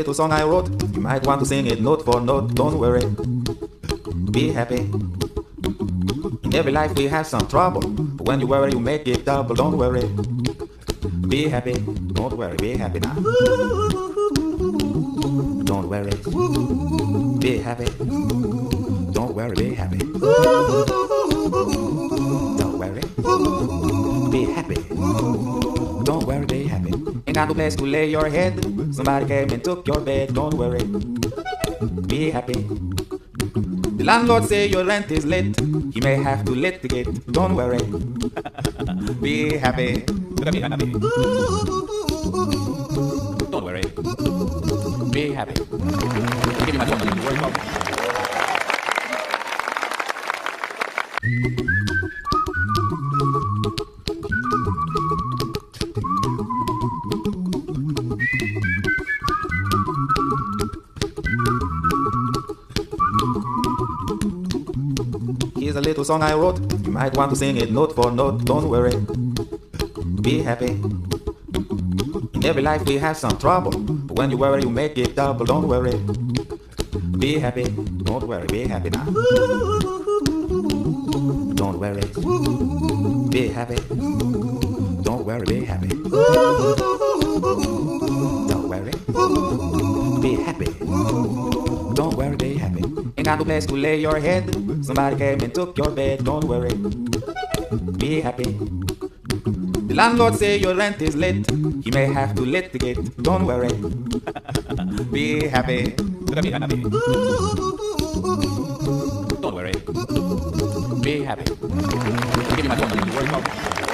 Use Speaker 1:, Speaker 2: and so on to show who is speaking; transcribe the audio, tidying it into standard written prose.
Speaker 1: little song I wrote. You might want to sing it note for note. Don't worry, be happy. In every life we have some trouble, but when you worry you make it double. Don't worry, be happy. Don't worry, be happy now. Don't worry, be happy. Don't worry, be happy. Don't worry, be happy. Don't worry, be happy. Ain't got no place to lay your head. Somebody came and took your bed. Don't worry, be happy. The landlord say your rent is late. He may have to litigate. Don't worry, be happy. Be happy. Don't worry, be happy. Give me my phone. Here's a little song I wrote. You might want to sing it note for note. Don't worry, be happy. In every life we have some trouble, but when you worry you make it double. Don't worry, be happy. Don't worry, be happy now. Don't worry, be happy. Don't worry, be happy. Don't worry, be happy. Don't worry, be happy. Ain't got no place to lay your head. Somebody came and took your bed. Don't worry, be happy. The landlord say your rent is late. He may have to litigate. Don't worry, be happy. Be happy. Don't worry, be happy. Give me my phone.